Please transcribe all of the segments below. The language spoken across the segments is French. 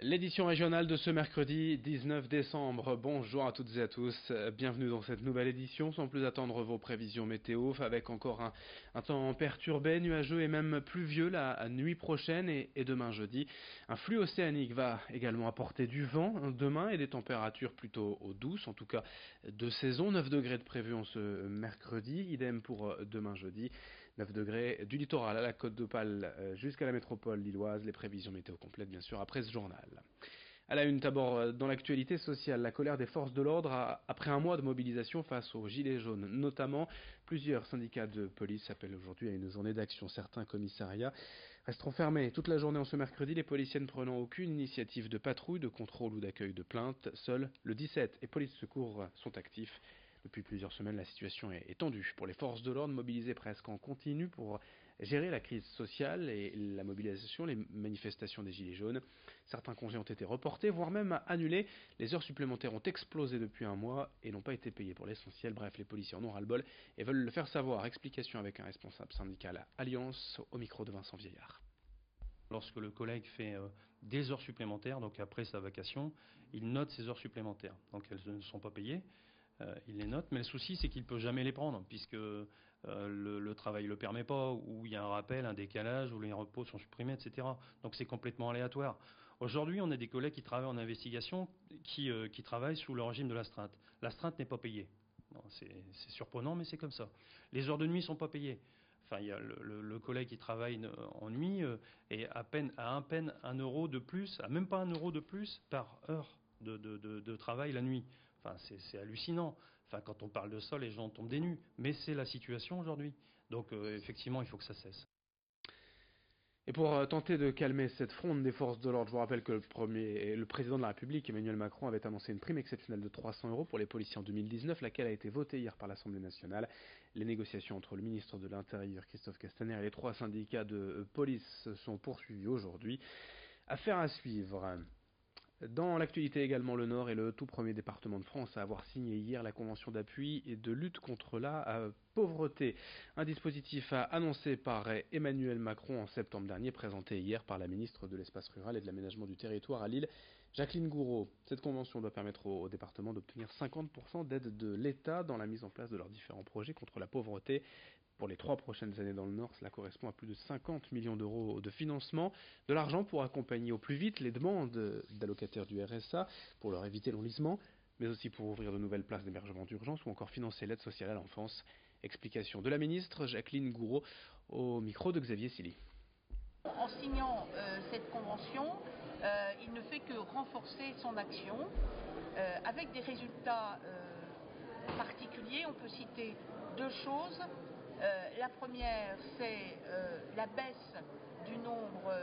L'édition régionale de ce mercredi 19 décembre. Bonjour à toutes et à tous, bienvenue dans cette nouvelle édition. Sans plus attendre vos prévisions météo, avec encore un temps perturbé, nuageux et même pluvieux la nuit prochaine et demain jeudi. Un flux océanique va également apporter du vent demain et des températures plutôt douces, en tout cas de saison. 9 degrés de prévu en ce mercredi, idem pour demain jeudi. 9 degrés du littoral à la Côte d'Opale jusqu'à la métropole lilloise. Les prévisions météo complètes bien sûr après ce journal. À la une, d'abord dans l'actualité sociale, la colère des forces de l'ordre après un mois de mobilisation face aux gilets jaunes. Notamment, plusieurs syndicats de police appellent aujourd'hui à une journée d'action. Certains commissariats resteront fermés toute la journée en ce mercredi, les policiers ne prenant aucune initiative de patrouille, de contrôle ou d'accueil de plaintes. Seuls le 17 et police secours sont actifs. Depuis plusieurs semaines, la situation est tendue pour les forces de l'ordre mobilisées presque en continu pour gérer la crise sociale et la mobilisation, les manifestations des gilets jaunes. Certains congés ont été reportés, voire même annulés. Les heures supplémentaires ont explosé depuis un mois et n'ont pas été payées pour l'essentiel. Bref, les policiers en ont ras-le-bol et veulent le faire savoir. Explication avec un responsable syndical Alliance au micro de Vincent Vieillard. Lorsque le collègue fait des heures supplémentaires, donc après sa vacation, il note ces heures supplémentaires. Donc elles ne sont pas payées. Il les note, mais le souci c'est qu'il ne peut jamais les prendre puisque le travail ne le permet pas, ou il y a un rappel, un décalage, ou les repos sont supprimés, etc. Donc c'est complètement aléatoire. Aujourd'hui, on a des collègues qui travaillent en investigation qui travaillent sous le régime de l'astreinte. L'astreinte n'est pas payée. Bon, c'est surprenant, mais c'est comme ça. Les heures de nuit ne sont pas payées. Enfin, il y a le collègue qui travaille en nuit et à peine 1 euro de plus, à même pas 1 euro de plus par heure de travail la nuit. Enfin, c'est hallucinant. Enfin, quand on parle de ça, les gens tombent des nues. Mais c'est la situation aujourd'hui. Donc, effectivement, il faut que ça cesse. Et pour tenter de calmer cette fronde des forces de l'ordre, je vous rappelle que le président de la République, Emmanuel Macron, avait annoncé une prime exceptionnelle de 300 euros pour les policiers en 2019, laquelle a été votée hier par l'Assemblée nationale. Les négociations entre le ministre de l'Intérieur, Christophe Castaner, et les 3 syndicats de police sont poursuivies aujourd'hui. Affaire à suivre. Dans l'actualité également, le Nord est le tout premier département de France à avoir signé hier la convention d'appui et de lutte contre la pauvreté. Un dispositif annoncé par Emmanuel Macron en septembre dernier, présenté hier par la ministre de l'Espace rural et de l'Aménagement du Territoire à Lille, Jacqueline Gouraud. Cette convention doit permettre au département d'obtenir 50% d'aide de l'État dans la mise en place de leurs différents projets contre la pauvreté. Pour les 3 prochaines années dans le Nord, cela correspond à plus de 50 millions d'euros de financement. De l'argent pour accompagner au plus vite les demandes d'allocataires du RSA, pour leur éviter l'enlisement, mais aussi pour ouvrir de nouvelles places d'hébergement d'urgence ou encore financer l'aide sociale à l'enfance. Explication de la ministre Jacqueline Gouraud au micro de Xavier Silly. En signant cette convention, il ne fait que renforcer son action avec des résultats particuliers. On peut citer 2 choses. La première, c'est la baisse du nombre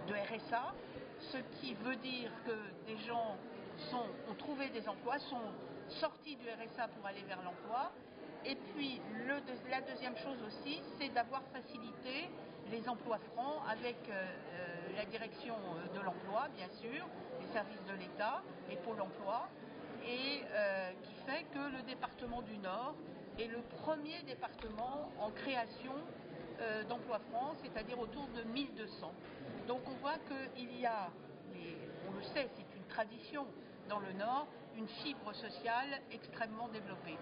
de RSA, ce qui veut dire que des gens ont trouvé des emplois, sont sortis du RSA pour aller vers l'emploi. Et puis la deuxième chose aussi, c'est d'avoir facilité les emplois francs avec la direction de l'emploi, bien sûr, les services de l'État et Pôle emploi, et qui fait que le département du Nord est le premier département en création d'emplois francs, c'est-à-dire autour de 1200. Donc on voit qu'il y a, on le sait, c'est une tradition dans le Nord, une fibre sociale extrêmement développée.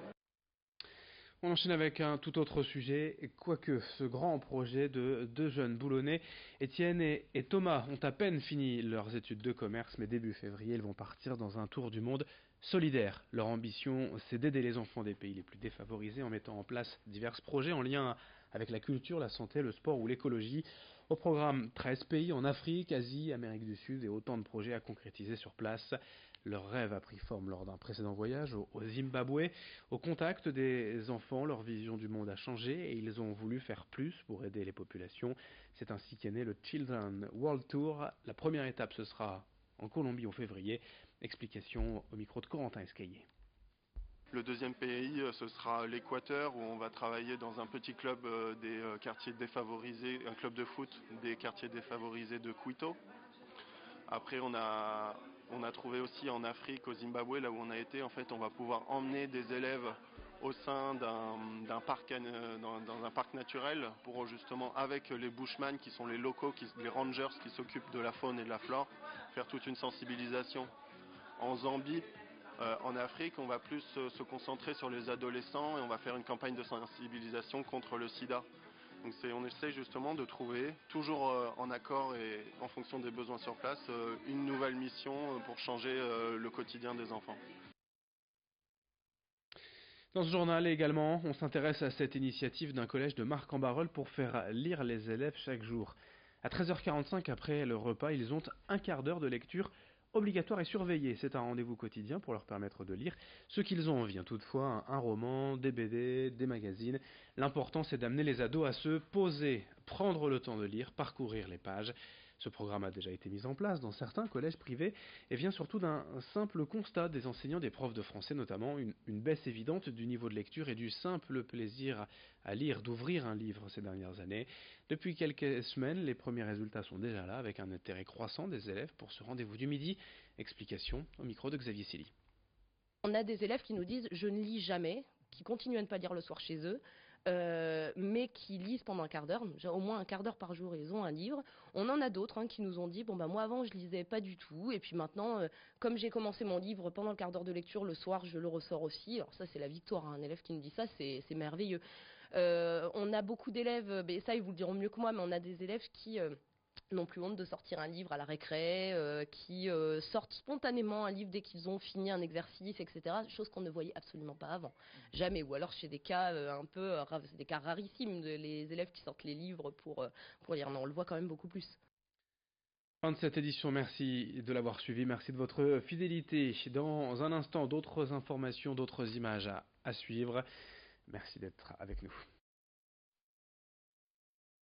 On enchaîne avec un tout autre sujet, quoique ce grand projet de 2 jeunes boulonnais, Étienne et Thomas, ont à peine fini leurs études de commerce, mais début février, ils vont partir dans un tour du monde solidaire. Leur ambition, c'est d'aider les enfants des pays les plus défavorisés en mettant en place divers projets en lien avec la culture, la santé, le sport ou l'écologie. Au programme, 13 pays en Afrique, Asie, Amérique du Sud et autant de projets à concrétiser sur place. Leur rêve a pris forme lors d'un précédent voyage au Zimbabwe. Au contact des enfants, leur vision du monde a changé et ils ont voulu faire plus pour aider les populations. C'est ainsi qu'est né le Children World Tour. La première étape, ce sera en Colombie en février. Explication au micro de Corentin Escaillé. Le deuxième pays, ce sera l'Équateur, où on va travailler dans un petit club des quartiers défavorisés, un club de foot des quartiers défavorisés de Quito. Après, on a trouvé aussi en Afrique, au Zimbabwe, là où on a été, en fait, on va pouvoir emmener des élèves au sein d'un parc, dans un parc naturel pour justement avec les bushman qui sont les locaux, les rangers qui s'occupent de la faune et de la flore, faire toute une sensibilisation. En Zambie, en Afrique, on va plus se concentrer sur les adolescents et on va faire une campagne de sensibilisation contre le sida. Donc on essaie justement de trouver, toujours en accord et en fonction des besoins sur place, une nouvelle mission pour changer le quotidien des enfants. Dans ce journal également, on s'intéresse à cette initiative d'un collège de Marcq-en-Barœul pour faire lire les élèves chaque jour. À 13h45 après le repas, ils ont un quart d'heure de lecture obligatoire et surveillée. C'est un rendez-vous quotidien pour leur permettre de lire ce qu'ils ont envie. Toutefois, un roman, des BD, des magazines. L'important, c'est d'amener les ados à se poser, prendre le temps de lire, parcourir les pages. Ce programme a déjà été mis en place dans certains collèges privés et vient surtout d'un simple constat des enseignants, des profs de français notamment, une baisse évidente du niveau de lecture et du simple plaisir à lire, d'ouvrir un livre ces dernières années. Depuis quelques semaines, les premiers résultats sont déjà là avec un intérêt croissant des élèves pour ce rendez-vous du midi. Explication au micro de Xavier Silly. On a des élèves qui nous disent « je ne lis jamais », qui continuent à ne pas lire le soir chez eux, mais qui lisent pendant un quart d'heure, au moins un quart d'heure par jour, ils ont un livre. On en a d'autres qui nous ont dit bon bah moi avant je lisais pas du tout et puis maintenant comme j'ai commencé mon livre pendant le quart d'heure de lecture le soir je le ressors aussi. Alors ça c'est la victoire, un élève qui nous dit ça c'est merveilleux. On a beaucoup d'élèves, ça ils vous le diront mieux que moi, mais on a des élèves qui n'ont plus honte de sortir un livre à la récré, qui sortent spontanément un livre dès qu'ils ont fini un exercice, etc. Chose qu'on ne voyait absolument pas avant. Jamais. Ou alors chez des cas des cas rarissimes, les élèves qui sortent les livres pour lire. Non, on le voit quand même beaucoup plus. Fin de cette édition, merci de l'avoir suivi, merci de votre fidélité. Dans un instant, d'autres informations, d'autres images à suivre. Merci d'être avec nous.